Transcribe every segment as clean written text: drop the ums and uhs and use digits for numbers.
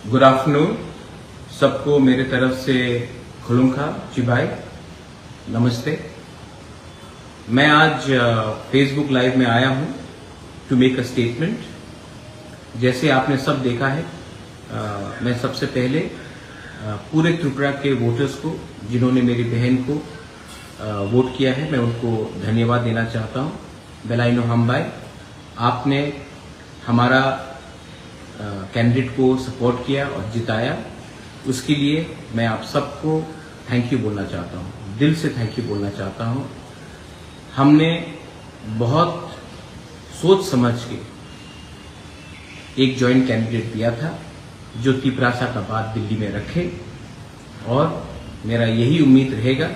Good afternoon सबको मेरे तरफ से खुलुमखा जी भाई नमस्ते। मैं आज फेसबुक लाइव में आया हूं टू मेक अ स्टेटमेंट। जैसे आपने सब देखा है, मैं सबसे पहले पूरे त्रिपुरा के वोटर्स को जिन्होंने मेरी बहन को वोट किया है, मैं उनको धन्यवाद देना चाहता हूं। बेलाइनो हमबाई, आपने हमारा कैंडिडेट को सपोर्ट किया और जिताया, उसके लिए मैं आप सबको थैंक यू बोलना चाहता हूं, दिल से थैंक यू बोलना चाहता हूं। हमने बहुत सोच समझ के एक जॉइंट कैंडिडेट दिया था जो तिपरासा का बात दिल्ली में रखे, और मेरा यही उम्मीद रहेगा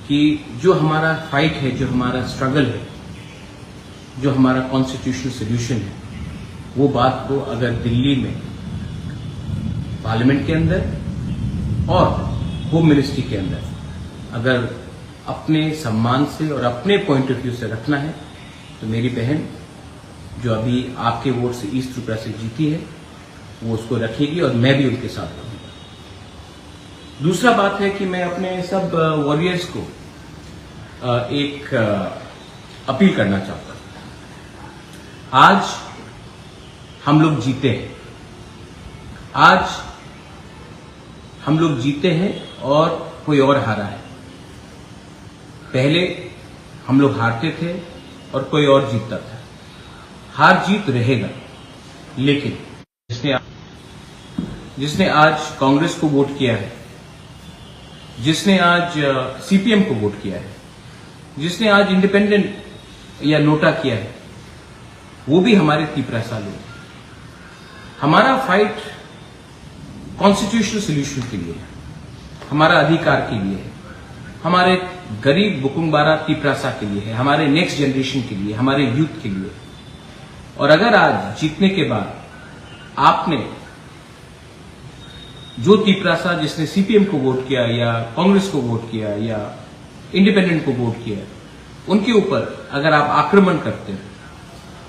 कि जो हमारा फाइट है, जो हमारा स्ट्रगल है, जो हमारा कॉन्स्टिट्यूशनल सोल्यूशन है, वो बात को अगर दिल्ली में पार्लियामेंट के अंदर और होम मिनिस्ट्री के अंदर अगर अपने सम्मान से और अपने पॉइंट ऑफ व्यू से रखना है, तो मेरी बहन जो अभी आपके वोट से ईस्ट त्रिपुरा से जीती है वो उसको रखेगी और मैं भी उनके साथ रहूंगा। दूसरा बात है कि मैं अपने सब वॉरियर्स को एक अपील करना चाहता हूं। आज हम लोग जीते हैं, आज हम लोग जीते हैं और कोई और हारा है। पहले हम लोग हारते थे और कोई और जीतता था। हार जीत रहेगा, लेकिन जिसने आज कांग्रेस को वोट किया है, जिसने आज सीपीएम को वोट किया है, जिसने आज इंडिपेंडेंट या नोटा किया है, वो भी हमारे तिपरासा लोग। हमारा फाइट कॉन्स्टिट्यूशनल सोल्यूशन के लिए है, हमारा अधिकार के लिए है, हमारे गरीब बुकुंगबारा तिपरासा के लिए है, हमारे नेक्स्ट जनरेशन के लिए, हमारे यूथ के लिए। और अगर आज जीतने के बाद आपने जो तिपरासा जिसने सीपीएम को वोट किया या कांग्रेस को वोट किया या इंडिपेंडेंट को वोट किया, उनके ऊपर अगर आप आक्रमण करते हो,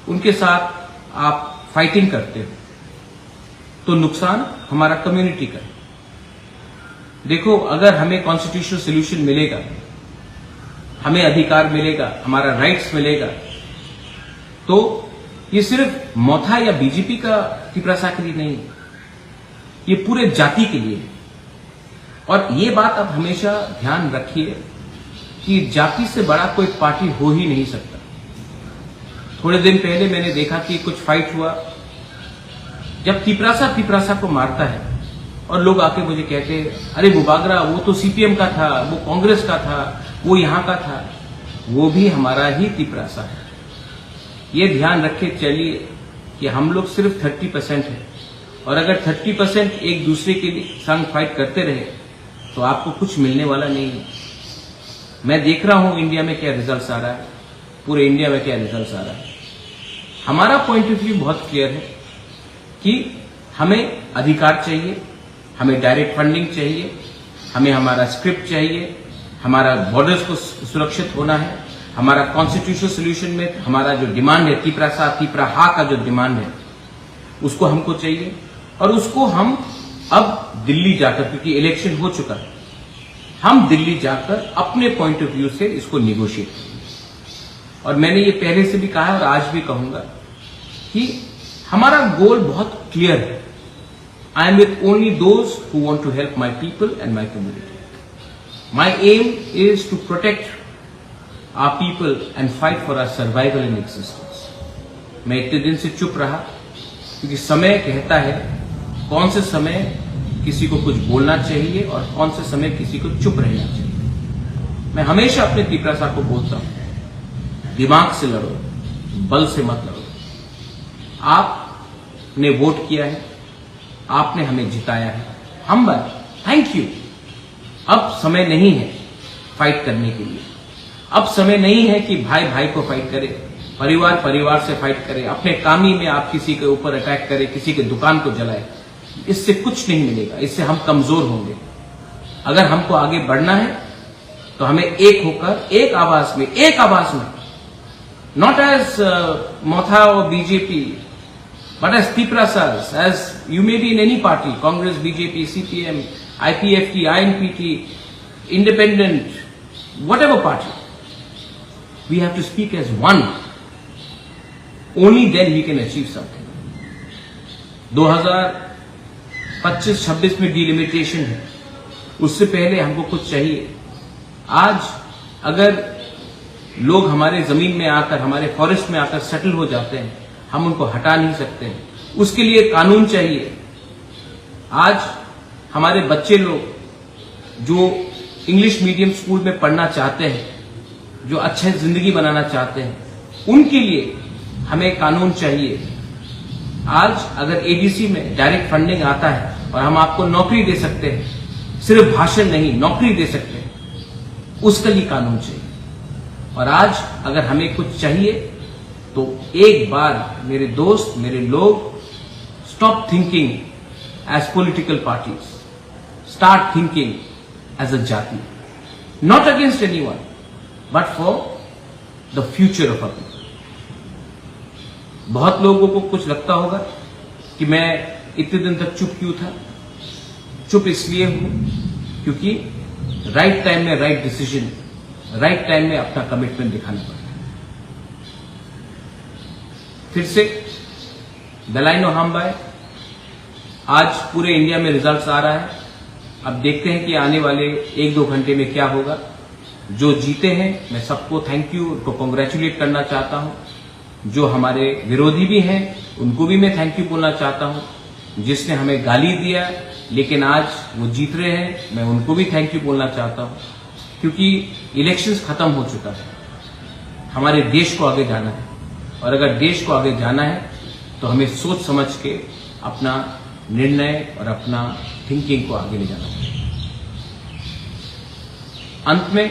उनके साथ आप फाइटिंग करते हो, तो नुकसान हमारा कम्युनिटी का है। देखो, अगर हमें कॉन्स्टिट्यूशनल सोल्यूशन मिलेगा, हमें अधिकार मिलेगा, हमारा राइट्स मिलेगा, तो ये सिर्फ मोथा या बीजेपी का तिपरासा के लिए नहीं है, ये पूरे जाति के लिए है। और ये बात आप हमेशा ध्यान रखिए कि जाति से बड़ा कोई पार्टी हो ही नहीं सकता। थोड़े दिन पहले मैंने देखा कि कुछ फाइट हुआ, जब तिपरासा को मारता है और लोग आके मुझे कहते हैं, अरे बुबागरा वो तो सीपीएम का था, वो कांग्रेस का था, वो यहां का था। वो भी हमारा ही तिपरासा है। ये ध्यान रखे चलिए कि हम लोग सिर्फ 30% है, और अगर 30% एक दूसरे के संग फाइट करते रहे तो आपको कुछ मिलने वाला नहीं है। मैं देख रहा हूं इंडिया में क्या रिजल्ट आ रहा है, पूरे इंडिया में क्या रिजल्ट आ रहा है। हमारा पॉइंट ऑफ व्यू बहुत क्लियर है कि हमें अधिकार चाहिए, हमें डायरेक्ट फंडिंग चाहिए, हमें हमारा स्क्रिप्ट चाहिए, हमारा बॉर्डर्स को सुरक्षित होना है, हमारा कॉन्स्टिट्यूशनल सोल्यूशन में हमारा जो डिमांड है, तिपराहा का जो डिमांड है, उसको हमको चाहिए। और उसको हम अब दिल्ली जाकर, क्योंकि इलेक्शन हो चुका है, हम दिल्ली जाकर अपने पॉइंट ऑफ व्यू से इसको निगोशिएट करेंगे। और मैंने ये पहले से भी कहा है और आज भी कहूंगा कि हमारा गोल बहुत क्लियर है। I am with only those who want to help my people and my community. My aim is to protect our people and fight for our survival in existence. मैं इतने दिन से चुप रहा क्योंकि समय कहता है कौन से समय किसी को कुछ बोलना चाहिए और कौन से समय किसी को चुप रहना चाहिए। मैं हमेशा अपने तिपरासा को बोलता हूं, दिमाग से लड़ो, बल से मत लड़ो। आपने वोट किया है, आपने हमें जिताया है, हम थैंक यू। अब समय नहीं है फाइट करने के लिए। अब समय नहीं है कि भाई भाई को फाइट करे, परिवार परिवार से फाइट करे, अपने कामी में आप किसी के ऊपर अटैक करें, किसी के दुकान को जलाए। इससे कुछ नहीं मिलेगा, इससे हम कमजोर होंगे। अगर हमको आगे बढ़ना है तो हमें एक होकर एक आवाज में, नॉट एज मोथा और BJP, But as Tiprasas, as you may be in any party, Congress, BJP, CPM, IPFT, INPT, Independent, whatever party, we have to speak as one. Only then we can achieve something. 2025-26 में delimitation है, उससे पहले हमको कुछ चाहिए। आज अगर लोग हमारे जमीन में आकर, हमारे फॉरेस्ट में आकर सेटल हो जाते हैं, हम उनको हटा नहीं सकते हैं। उसके लिए कानून चाहिए। आज हमारे बच्चे लोग जो इंग्लिश मीडियम स्कूल में पढ़ना चाहते हैं, जो अच्छे जिंदगी बनाना चाहते हैं, उनके लिए हमें कानून चाहिए। आज अगर एडीसी में डायरेक्ट फंडिंग आता है और हम आपको नौकरी दे सकते हैं, सिर्फ भाषण नहीं, नौकरी दे सकते हैं, उसके लिए कानून चाहिए। और आज अगर हमें कुछ चाहिए तो एक बार मेरे दोस्त, मेरे लोग, stop thinking as political parties, start thinking as a जाति, not against anyone but for the future of a people. बहुत लोगों को कुछ लगता होगा कि मैं इतने दिन तक चुप क्यों था। चुप इसलिए हूं क्योंकि राइट टाइम में राइट डिसीजन, राइट टाइम में अपना कमिटमेंट दिखाना पड़ता है। फिर से दलाइनो हाम्बाई, आज पूरे इंडिया में रिजल्ट्स आ रहा है। अब देखते हैं कि आने वाले 1-2 घंटे में क्या होगा। जो जीते हैं मैं सबको थैंक यू, उनको कॉन्ग्रेचुलेट करना चाहता हूं। जो हमारे विरोधी भी हैं उनको भी मैं थैंक यू बोलना चाहता हूं। जिसने हमें गाली दिया लेकिन आज वो जीत रहे हैं, मैं उनको भी थैंक यू बोलना चाहता हूं। क्योंकि इलेक्शंस खत्म हो चुका है, हमारे देश को आगे जाना है। और अगर देश को आगे जाना है तो हमें सोच समझ के अपना निर्णय और अपना थिंकिंग को आगे ले जाना चाहिए। अंत में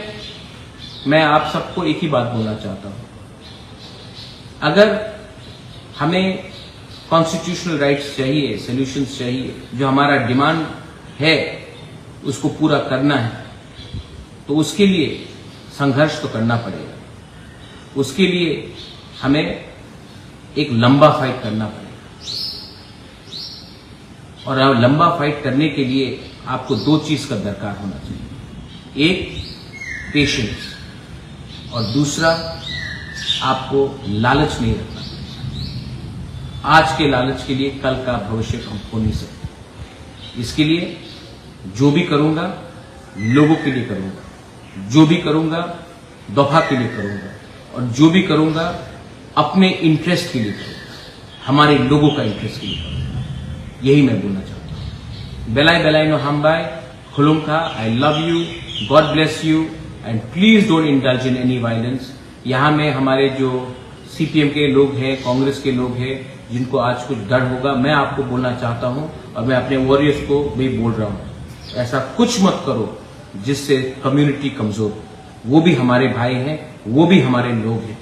मैं आप सबको एक ही बात बोलना चाहता हूं। अगर हमें कॉन्स्टिट्यूशनल राइट्स चाहिए, सॉल्यूशंस चाहिए, जो हमारा डिमांड है उसको पूरा करना है, तो उसके लिए संघर्ष तो करना पड़ेगा। उसके लिए हमें एक लंबा फाइट करना पड़ेगा। और लंबा फाइट करने के लिए आपको 2 चीज का दरकार होना चाहिए। एक पेशेंस, और दूसरा आपको लालच नहीं रखना। आज के लालच के लिए कल का भविष्य हम हो नहीं सकते। इसके लिए जो भी करूंगा लोगों के लिए करूंगा, जो भी करूंगा दफा के लिए करूंगा, और जो भी करूंगा अपने इंटरेस्ट के लिए करूंगा, हमारे लोगों का इंटरेस्ट के लिए करूंगा। यही मैं बोलना चाहता हूं। बेलाई बेलाइनो हाम्बाई, खुलुमका, I love you, God bless you and please don't indulge in any violence. यहां में हमारे जो सीपीएम के लोग हैं, कांग्रेस के लोग हैं, जिनको आज कुछ डर होगा, मैं आपको बोलना चाहता हूं और मैं अपने वॉरियर्स को भी बोल रहा हूं, ऐसा कुछ मत करो जिससे कम्युनिटी कमजोर हो। वो भी हमारे भाई हैं, वो भी हमारे लोग हैं,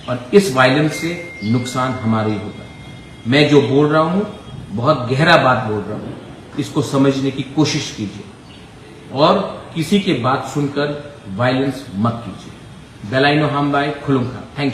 और इस वायलेंस से नुकसान हमारे ही होगा। मैं जो बोल रहा हूं बहुत गहरा बात बोल रहा हूं, इसको समझने की कोशिश कीजिए और किसी की बात सुनकर वायलेंस मत कीजिए। बेलाइनो हाम्बाई, खुलुमका। थैंक